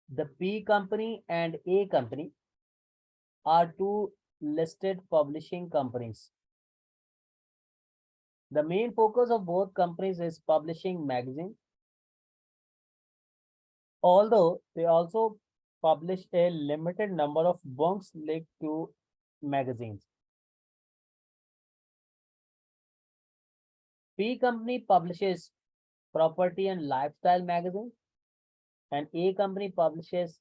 The P company and A company are two listed publishing companies. The main focus of both companies is publishing magazines, although they also publish a limited number of books linked to magazines. P company publishes property and lifestyle magazines, and A company publishes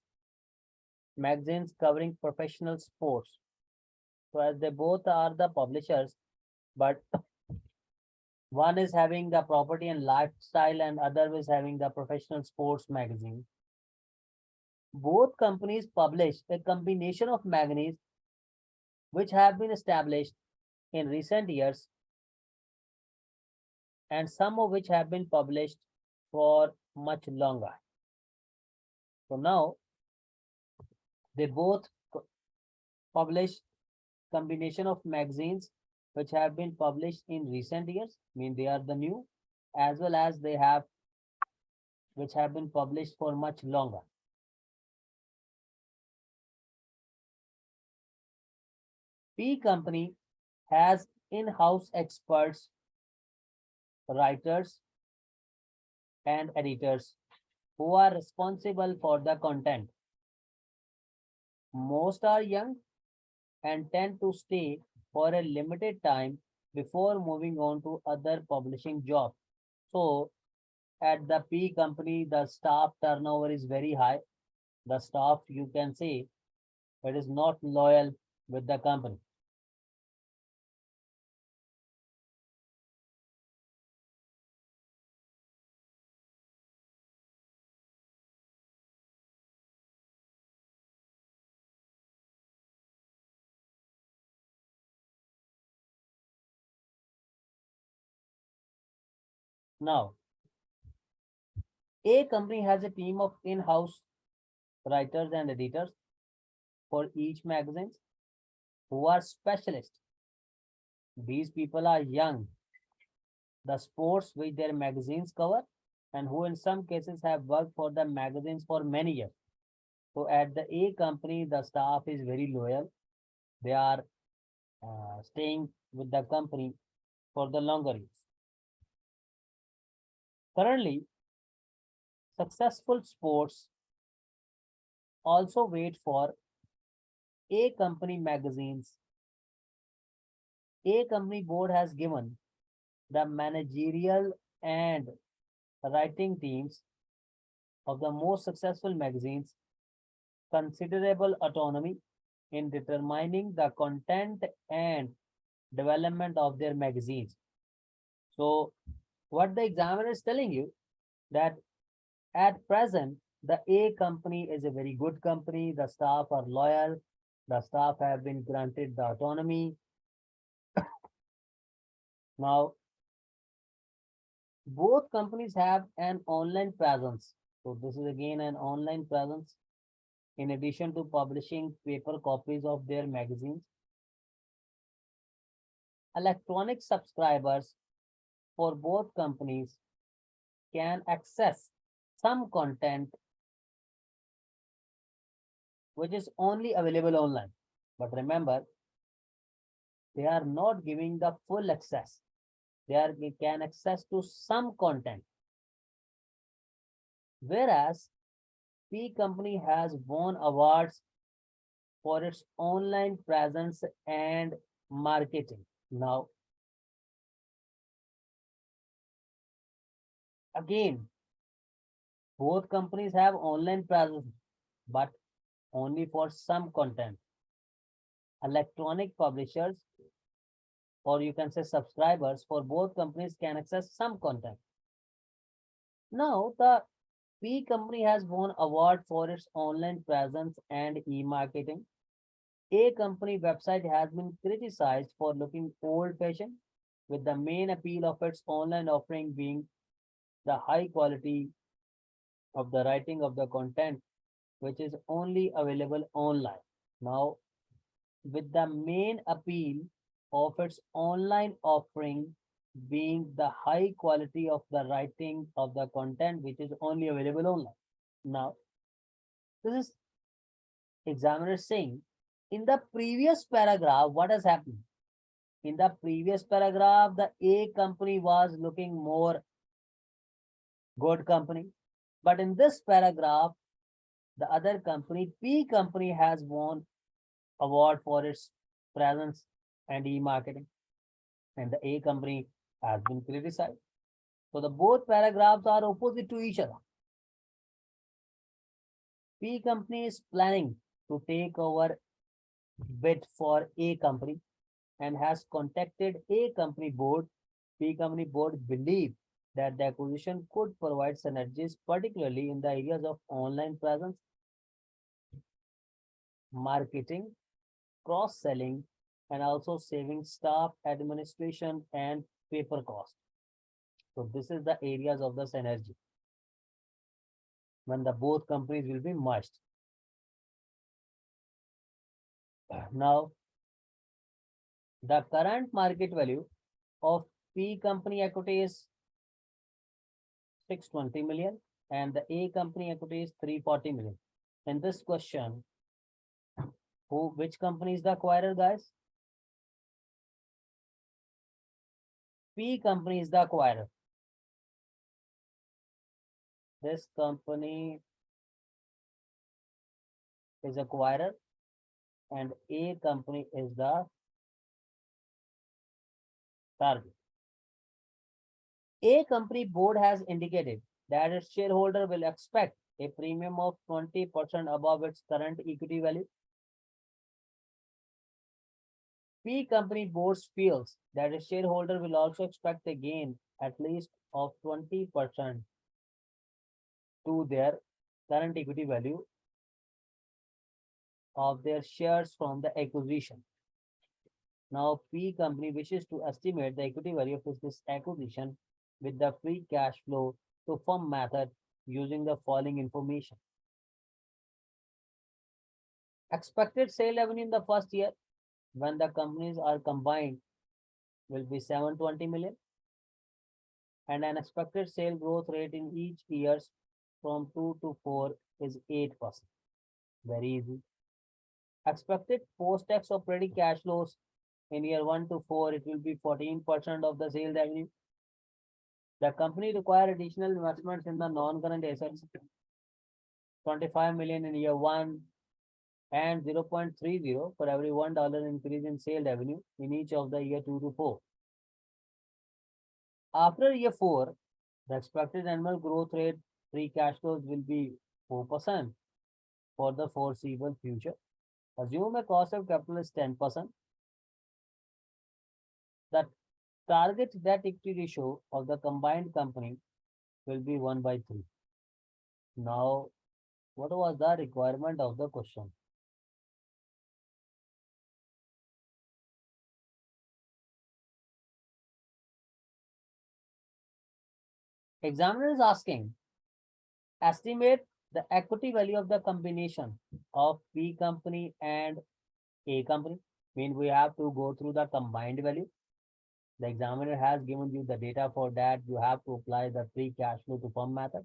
magazines covering professional sports. So as they both are the publishers, but one is having the property and lifestyle and other is having the professional sports magazine. Both companies publish a combination of magazines which have been established in recent years and some of which have been published for much longer. So now they both publish combination of magazines which have been published in recent years, mean they are the new, as well as they have which have been published for much longer. P company has in-house experts, writers, and editors who are responsible for the content. Most are young and tend to stay for a limited time before moving on to other publishing jobs. So at the P company, the staff turnover is very high. The staff, you can say, it is not loyal with the company. Now, A company has a team of in-house writers and editors for each magazine who are specialists. These people are young, the sports which their magazines cover, and who in some cases have worked for the magazines for many years. So at the A company, the staff is very loyal. They are staying with the company for the longer years. Currently, successful sports also wait for A company magazines. A company board has given the managerial and writing teams of the most successful magazines considerable autonomy in determining the content and development of their magazines. So what the examiner is telling you that at present, the A company is a very good company. The staff are loyal. The staff have been granted the autonomy. Now, both companies have an online presence. So this is again an online presence. In addition to publishing paper copies of their magazines, electronic subscribers for both companies can access some content which is only available online. But remember, they are not giving the full access. They can access to some content. Whereas P company has won awards for its online presence and marketing. Now, again, both companies have online presence, but only for some content. Electronic publishers, or you can say subscribers for both companies can access some content. Now, the P company has won award for its online presence and e-marketing. A company website has been criticized for looking old-fashioned, with the main appeal of its online offering being the high quality of the writing of the content, which is only available online. Now, with the main appeal of its online offering being the high quality of the writing of the content, which is only available online. Now, This is examiner saying in the previous paragraph, what has happened? In the previous paragraph, the A company was looking more good company. But in this paragraph, the other company, P company, has won award for its presence and e-marketing, and the A company has been criticized. So the both paragraphs are opposite to each other. P company is planning to take over bid for A company and has contacted A company board. P company board believe that the acquisition could provide synergies, particularly in the areas of online presence, marketing, cross-selling, and also saving staff, administration, and paper cost. So this is the areas of the synergy when the both companies will be merged. Now, the current market value of P company equity is 620 million and the A company equity is 340 million. In this question, which company is the acquirer, guys? P company is the acquirer. This company is acquirer and A company is the target. A company board has indicated that its shareholder will expect a premium of 20% above its current equity value. P company board feels that a shareholder will also expect a gain at least of 20% to their current equity value of their shares from the acquisition. Now, P company wishes to estimate the equity value of this acquisition with the free cash flow to firm method using the following information. Expected sale revenue in the first year when the companies are combined will be 720 million and an expected sale growth rate in each years from 2 to 4 is 8%. Very easy. Expected post-tax operating cash flows in year 1 to 4, it will be 14% of the sale revenue. The company require additional investments in the non-current assets, 25 million in year 1 and 0.30 for every $1 increase in sale revenue in each of the year 2 to 4. After year 4, the expected annual growth rate free cash flows will be 4% for the foreseeable future. Assume a cost of capital is 10%. The target debt equity ratio of the combined company will be 1/3. Now, what was the requirement of the question? Examiner is asking, estimate the equity value of the combination of P company and A company. Mean we have to go through the combined value. The examiner has given you the data for that. You have to apply the free cash flow to firm method.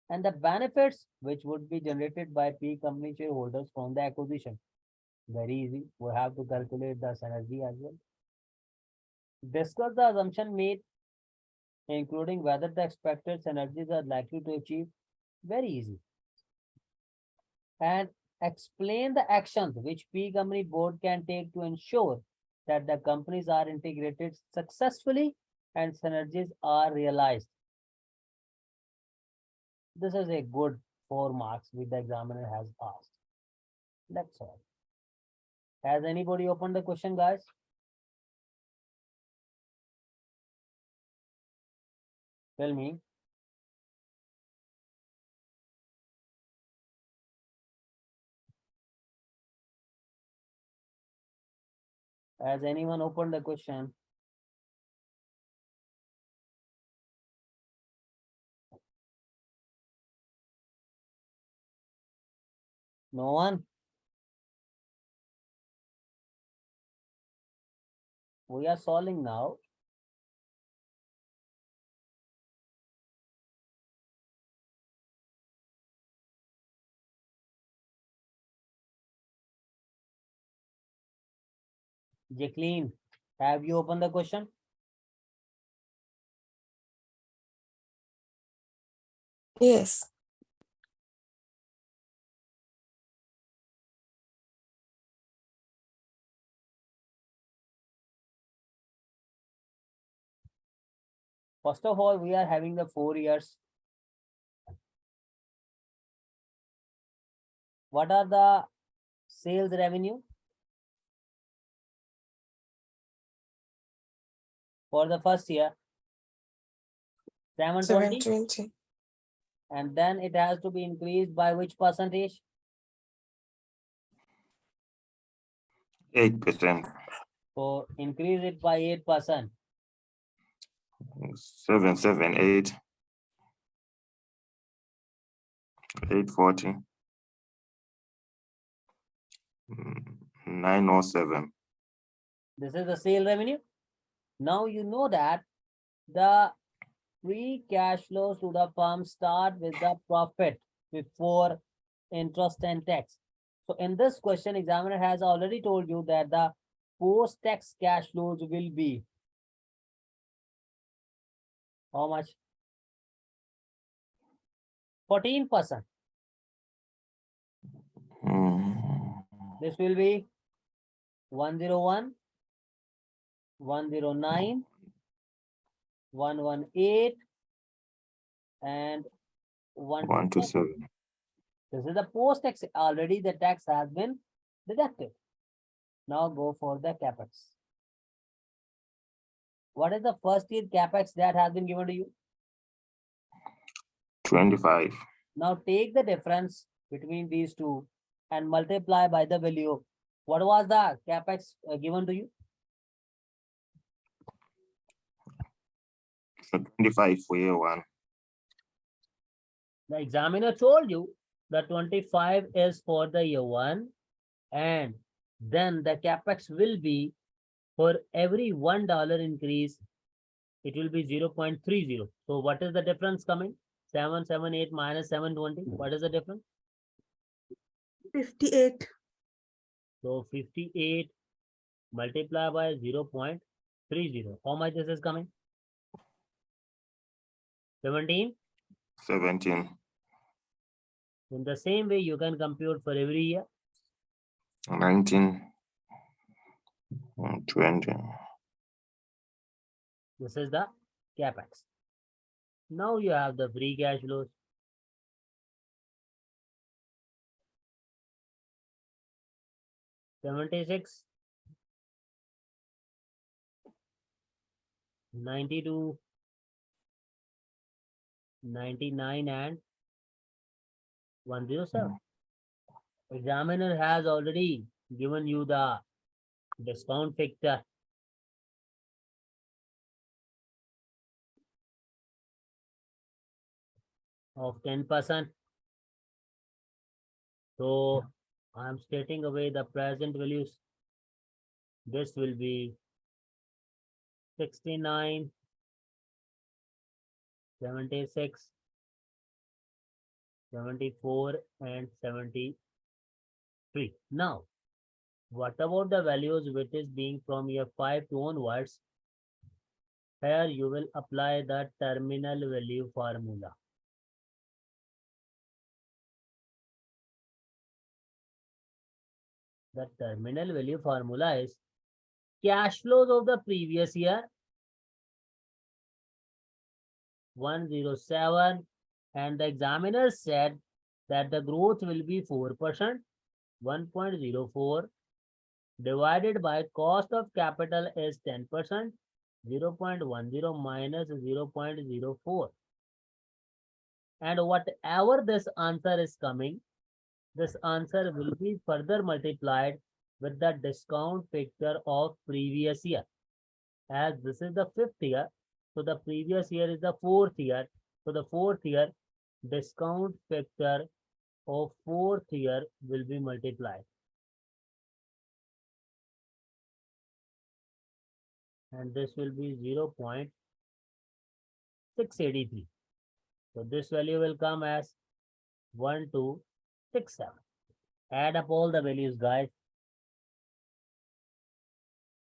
And the benefits which would be generated by P company shareholders from the acquisition. Very easy. We have to calculate the synergy as well. Discuss the assumption made, including whether the expected synergies are likely to achieve. Very easy. And explain the actions which P company board can take to ensure that the companies are integrated successfully and synergies are realized. This is a good 4 marks which the examiner has asked. That's all. Has anybody opened the question, guys? Tell me. Has anyone opened the question? No one? We are solving now. Jacqueline, have you opened the question? Yes. First of all, we are having the 4 years. What are the sales revenue for the first year? 720. 720. And then it has to be increased by which percentage? 8%. So increase it by 8%. 778. 840. 907. This is the sale revenue. Now you know that the free cash flows to the firm start with the profit before interest and tax. So in this question, examiner has already told you that the post-tax cash flows will be how much? 14%. This will be 101, 109, 118, and 127. This is the post-tax. Already the tax has been deducted. Now go for the capex. What is the first year capex that has been given to you? 25. Now take the difference between these two and multiply by the value. What was the capex given to you? So 25 for year one. The examiner told you that 25 is for the year one, and then the capex will be for every $1 increase, it will be 0.30. So what is the difference coming? 778 minus 720. What is the difference? 58. So 58 multiplied by 0.30. How much this is coming? 17. 17. In the same way, you can compute for every year. 19. 20. This is the capex. Now you have the free cash flows. 76, 92, 99, and 107. Examiner has already given you the discount factor of 10%. So I am stating away the present values. This will be 69, 76, 74, and 73. Now, what about the values which is being from year 5 to onwards? Here you will apply the terminal value formula. The terminal value formula is cash flows of the previous year 107, and the examiner said that the growth will be 4%, 1.04 divided by cost of capital is 10%, 0.10 minus 0.04. And whatever this answer is coming, this answer will be further multiplied with the discount factor of previous year. As this is the 5th year, so the previous year is the 4th year. So the 4th year discount factor of 4th year will be multiplied. And this will be 0.683. So this value will come as 1267. Add up all the values, guys.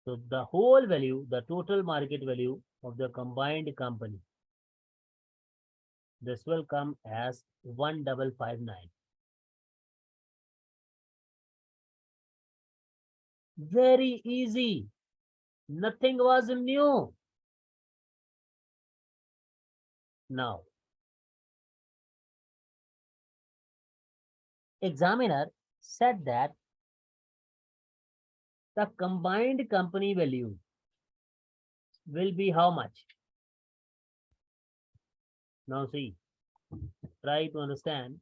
So the whole value, the total market value of the combined company, this will come as 1559. Very easy. Nothing was new. Now, examiner said that the combined company value will be how much? Now see, try to understand.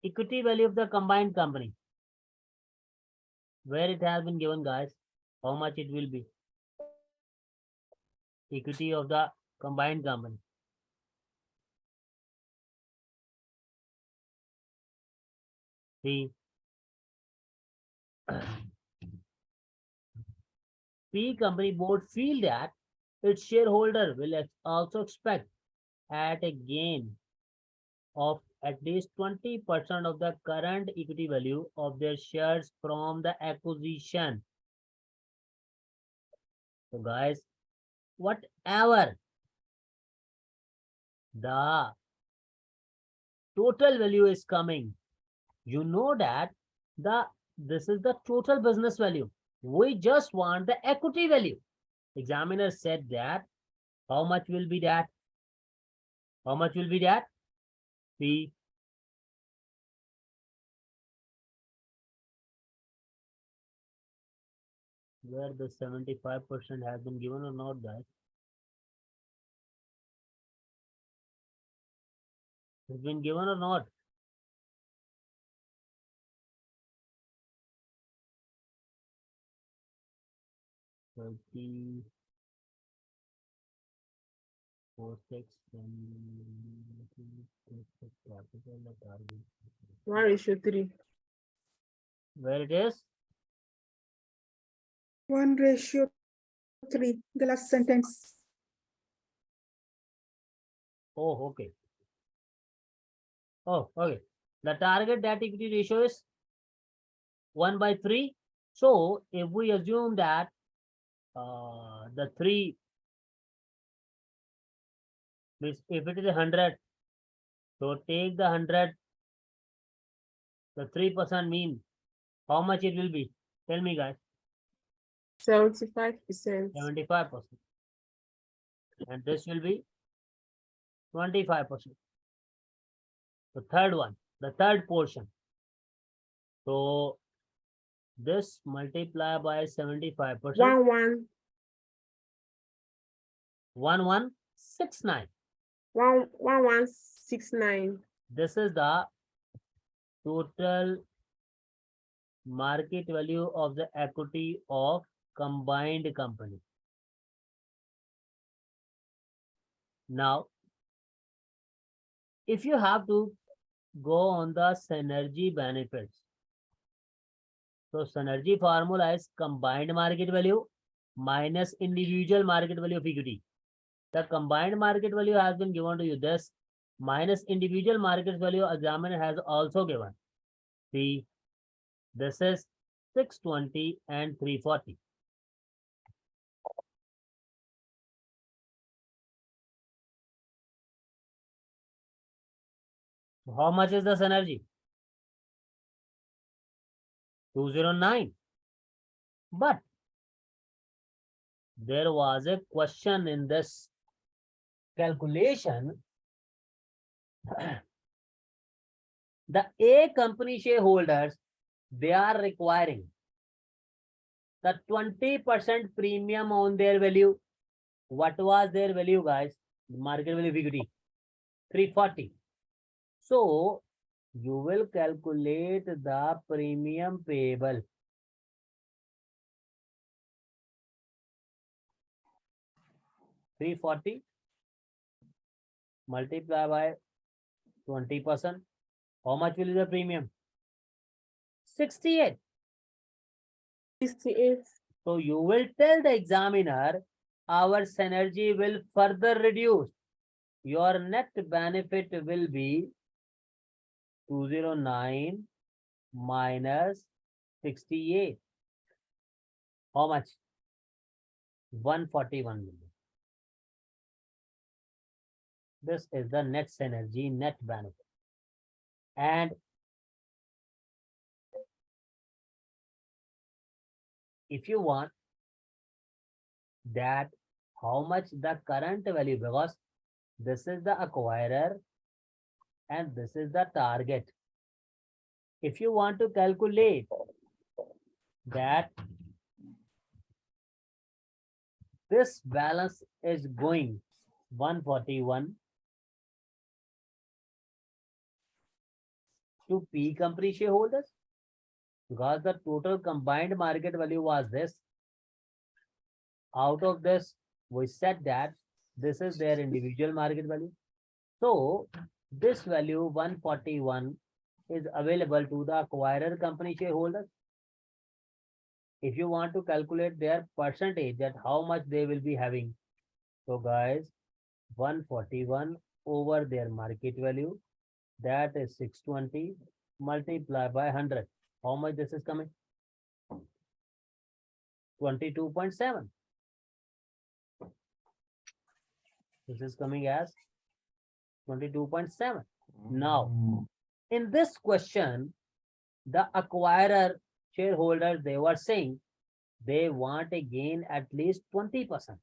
Equity value of the combined company. Where it has been given, guys, how much it will be? Equity of the combined company. See, P company board feel that its shareholder will also expect at a gain of at least 20% of the current equity value of their shares from the acquisition. So guys, whatever the total value is coming, you know that this is the total business value. We just want the equity value. Examiner said that how much will be that? How much will be that? See, where the 75% has been given or not, guys? It's been given or not? Thirty four six capital target. 1:3. Where it is? 1:3. The last sentence. Oh, okay. Oh, okay. The target debt equity ratio is 1/3. So if we assume that the 3 means if it is 100, so take the 100, the 3% mean how much it will be? Tell me, guys. 75%. 75%. And this will be 25%. The third one, the third portion. So this multiply by 75%. 1169. 1169. This is the total market value of the equity of combined company. Now, if you have to go on the synergy benefits, so synergy formula is combined market value minus individual market value of equity. The combined market value has been given to you. This minus individual market value examiner has also given. See, this is 620 and 340. So how much is the synergy? 209. But there was a question in this calculation. The A company shareholders, they are requiring the 20% premium on their value. What was their value, guys? Market value of equity, 340. So you will calculate the premium payable. $340 multiply by 20%. How much will be the premium? 68. 68. So you will tell the examiner our synergy will further reduce. Your net benefit will be 209 minus 68. How much? 141 million. This is the net synergy, net benefit. And if you want that, how much the current value, because this is the acquirer and this is the target. If you want to calculate that this balance is going 141 to P company shareholders, because the total combined market value was this. Out of this, we said that this is their individual market value. So this value 141 is available to the acquirer company shareholders. If you want to calculate their percentage, that how much they will be having. So guys, 141 over their market value, that is 620 multiplied by 100. How much this is coming? 22.7. This is coming as 22.7. Now, in this question, the acquirer shareholders, they were saying they want a gain at least 20%.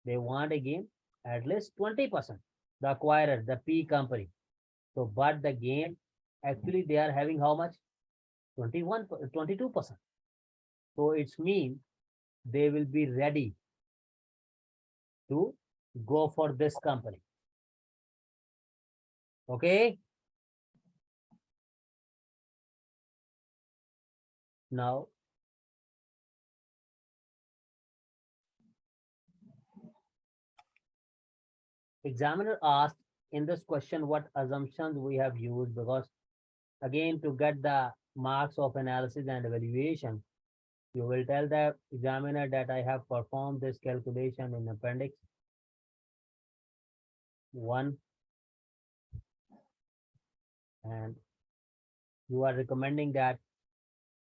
They want a gain at least 20%. The acquirer, the P company. So, but the gain, actually they are having how much? 22%. So it's mean they will be ready to go for this company. Okay. Now, examiner asked in this question what assumptions we have used, because again, to get the marks of analysis and evaluation, you will tell the examiner that I have performed this calculation in appendix 1, and you are recommending that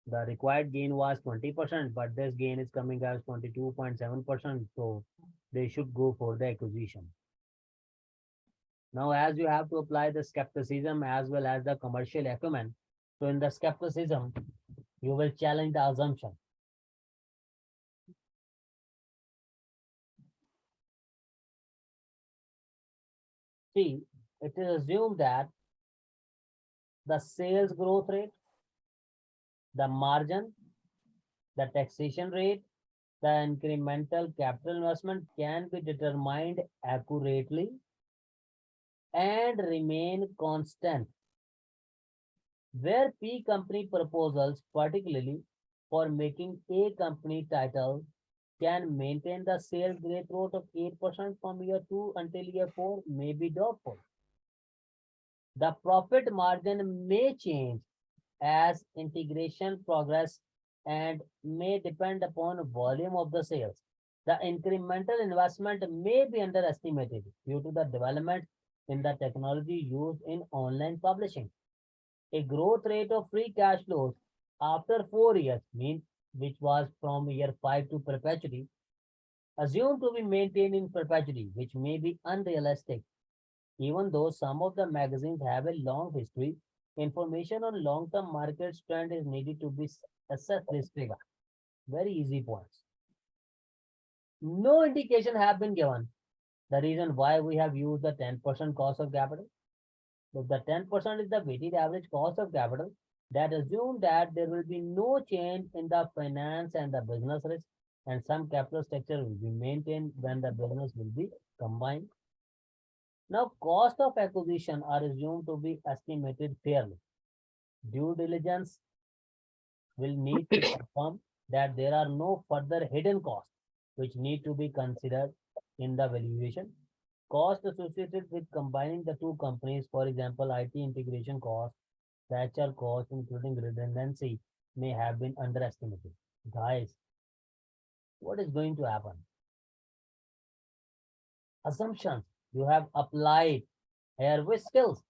the required gain was 20%, but this gain is coming as 22.7%. So they should go for the acquisition. Now, as you have to apply the skepticism as well as the commercial acumen, so in the skepticism, you will challenge the assumption. See, it is assumed that the sales growth rate, the margin, the taxation rate, the incremental capital investment can be determined accurately and remain constant. Where P company proposals, particularly for making A company title, can maintain the sales growth rate of 8% from year 2 until year 4 may be doubtful. The profit margin may change as integration progress and may depend upon volume of the sales. The incremental investment may be underestimated due to the development in the technology used in online publishing. A growth rate of free cash flows after 4 years, means which was from year 5 to perpetuity, assumed to be maintained in perpetuity, which may be unrealistic. Even though some of the magazines have a long history, information on long-term market trend is needed to be assessed this figure. Very easy points. No indication have been given. The reason why we have used the 10% cost of capital. If the 10% is the weighted average cost of capital, that assumes that there will be no change in the finance and the business risk, and some capital structure will be maintained when the business will be combined. Now, cost of acquisition are assumed to be estimated fairly. Due diligence will need to confirm that there are no further hidden costs which need to be considered in the valuation. Cost associated with combining the two companies, for example, IT integration cost, The HR cost, including redundancy, may have been underestimated. Guys, what is going to happen? Assumptions you have applied here with skills,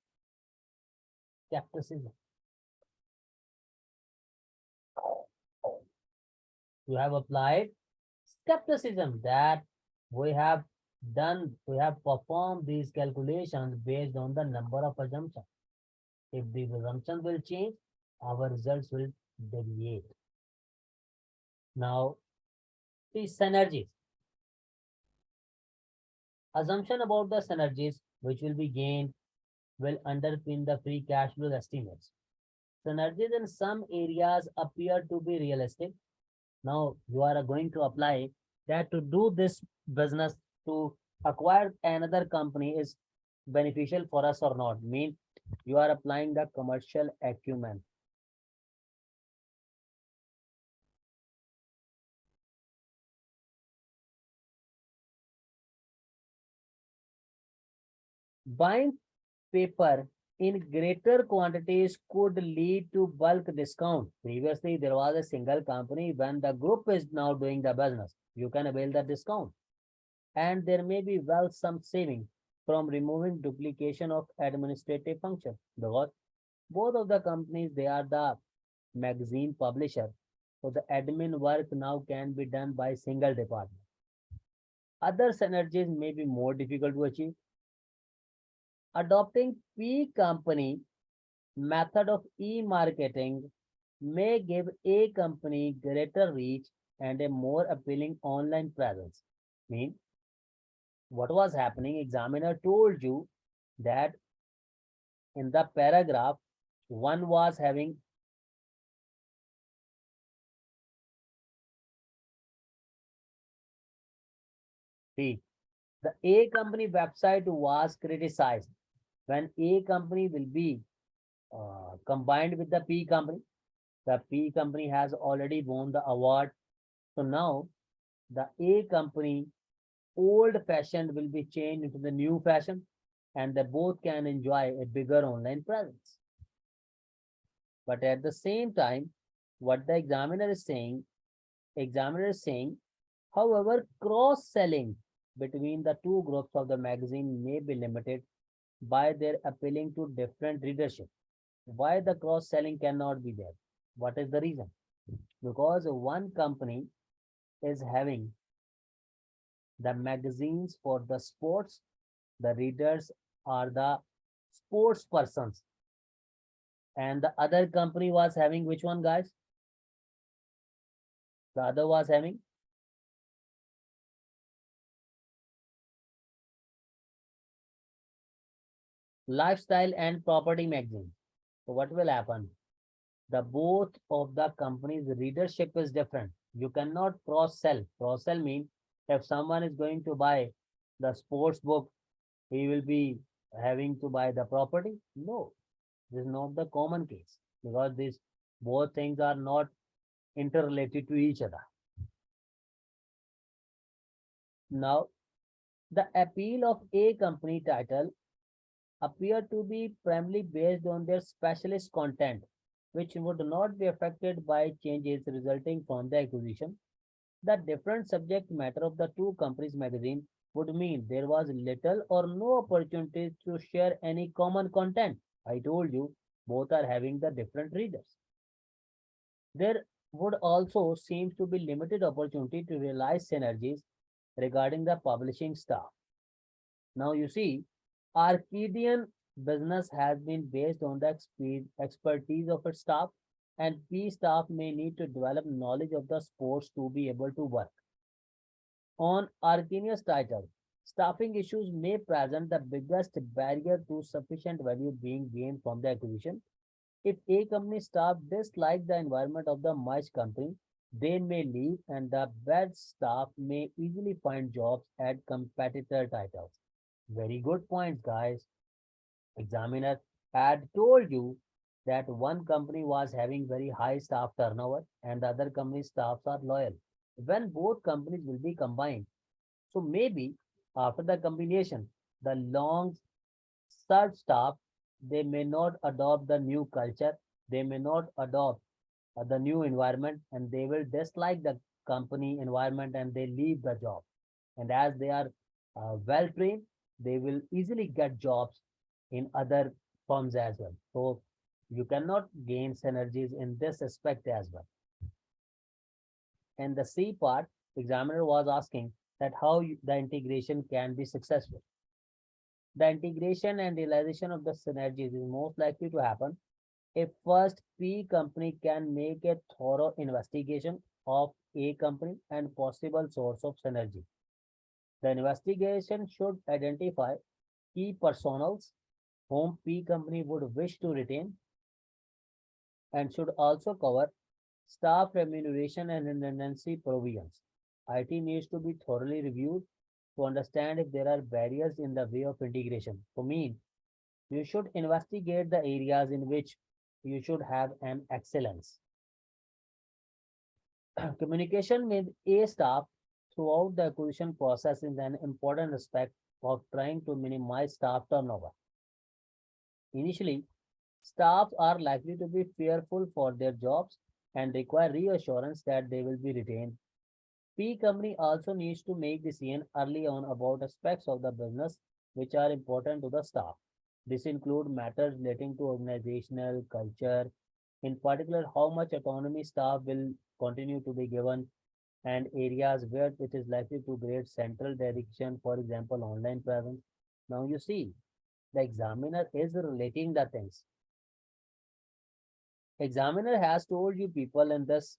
skepticism. You have applied skepticism that we have we have performed these calculations based on the number of assumptions. If these assumptions will change, our results will deviate. Now, the synergies. Assumption about the synergies which will be gained will underpin the free cash flow estimates. Synergies in some areas appear to be realistic. Now you are going to apply that to do this business to acquire another company is beneficial for us or not. Mean you are applying the commercial acumen. Buying paper in greater quantities could lead to bulk discount. Previously, there was a single company. When the group is now doing the business, you can avail the discount. And there may be well some saving from removing duplication of administrative function because both of the companies they are the magazine publisher, so the admin work now can be done by single department. Other synergies may be more difficult to achieve. Adopting P company method of e-marketing may give a company greater reach and a more appealing online presence. Mean what was happening? Examiner told you that in the paragraph, one was having the A company website was criticized when A company will be combined with the P company. The P company has already won the award. So now the A company old fashioned will be changed into the new fashion and they both can enjoy a bigger online presence. But at the same time, what the examiner is saying, however, cross-selling between the two groups of the magazine may be limited by their appealing to different readership. Why the cross-selling cannot be there? What is the reason? Because one company is having the magazines for the sports, the readers are the sports persons, and the other company was having which one, guys? The other was having lifestyle and property magazine. So what will happen? The both of the companies readership is different. You cannot cross sell. Cross sell means if someone is going to buy the sports book, he will be having to buy the property. No, this is not the common case because these both things are not interrelated to each other. Now, the appeal of a company title appear to be primarily based on their specialist content, which would not be affected by changes resulting from the acquisition. The different subject matter of the two companies' magazine would mean there was little or no opportunity to share any common content. I told you, both are having the different readers. There would also seem to be limited opportunity to realize synergies regarding the publishing staff. Now you see, Arcadian business has been based on the expertise of its staff, and P staff may need to develop knowledge of the sports to be able to work. On Arcadian's title, staffing issues may present the biggest barrier to sufficient value being gained from the acquisition. If a company staff dislike the environment of the merged company, they may leave and the bad staff may easily find jobs at competitor titles. Very good points, guys. Examiner had told you that one company was having very high staff turnover and the other company's staffs are loyal. When both companies will be combined, so maybe after the combination, the long served staff they may not adopt the new culture, they may not adopt the new environment, and they will dislike the company environment and they leave the job. And as they are well trained, they will easily get jobs in other firms as well. So you cannot gain synergies in this aspect as well. And the C part, examiner was asking that how the integration can be successful. The integration and realization of the synergies is most likely to happen if first P company can make a thorough investigation of A company and possible source of synergy. The investigation should identify key personals whom P company would wish to retain and should also cover staff remuneration and redundancy provisions. IT needs to be thoroughly reviewed to understand if there are barriers in the way of integration. For me, you should investigate the areas in which you should have an excellence. Communication with A staff throughout the acquisition process is an important aspect of trying to minimize staff turnover. Initially, staff are likely to be fearful for their jobs and require reassurance that they will be retained. P company also needs to make decision early on about aspects of the business which are important to the staff. This include matters relating to organizational culture, in particular how much autonomy staff will continue to be given and areas where it is likely to create central direction, for example, online presence. Now you see, the examiner is relating the things. Examiner has told you people in this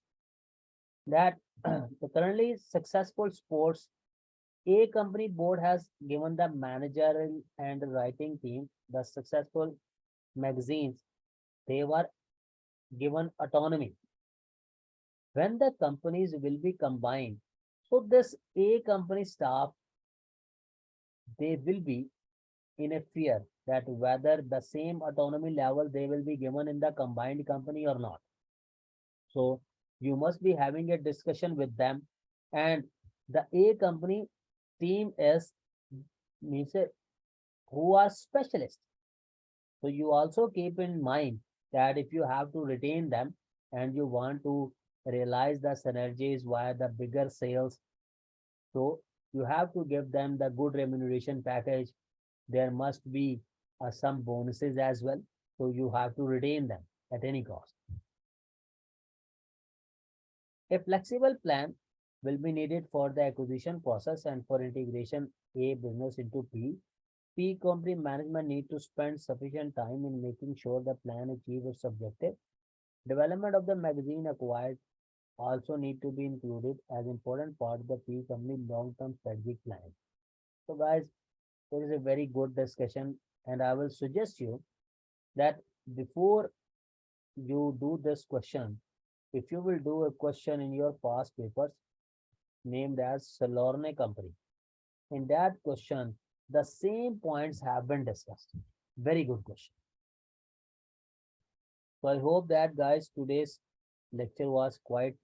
that the currently successful sports A company board has given the managerial and writing team the successful magazines. They were given autonomy. When the companies will be combined, so this A company staff, they will be in a fear that whether the same autonomy level they will be given in the combined company or not. So you must be having a discussion with them, and the A company team is means who are specialists. So you also keep in mind that if you have to retain them and you want to realize the synergies via the bigger sales, so you have to give them the good remuneration package. There must be some bonuses as well. So you have to retain them at any cost. A flexible plan will be needed for the acquisition process and for integration A business into P. P company management need to spend sufficient time in making sure the plan achieves its objective. Development of the magazine acquired also need to be included as important part of the P company long-term strategic plan. So guys, there is a very good discussion and I will suggest you that before you do this question, if you will do a question in your past papers named as Salorne Company, in that question, the same points have been discussed. Very good question. So I hope that guys, today's lecture was quite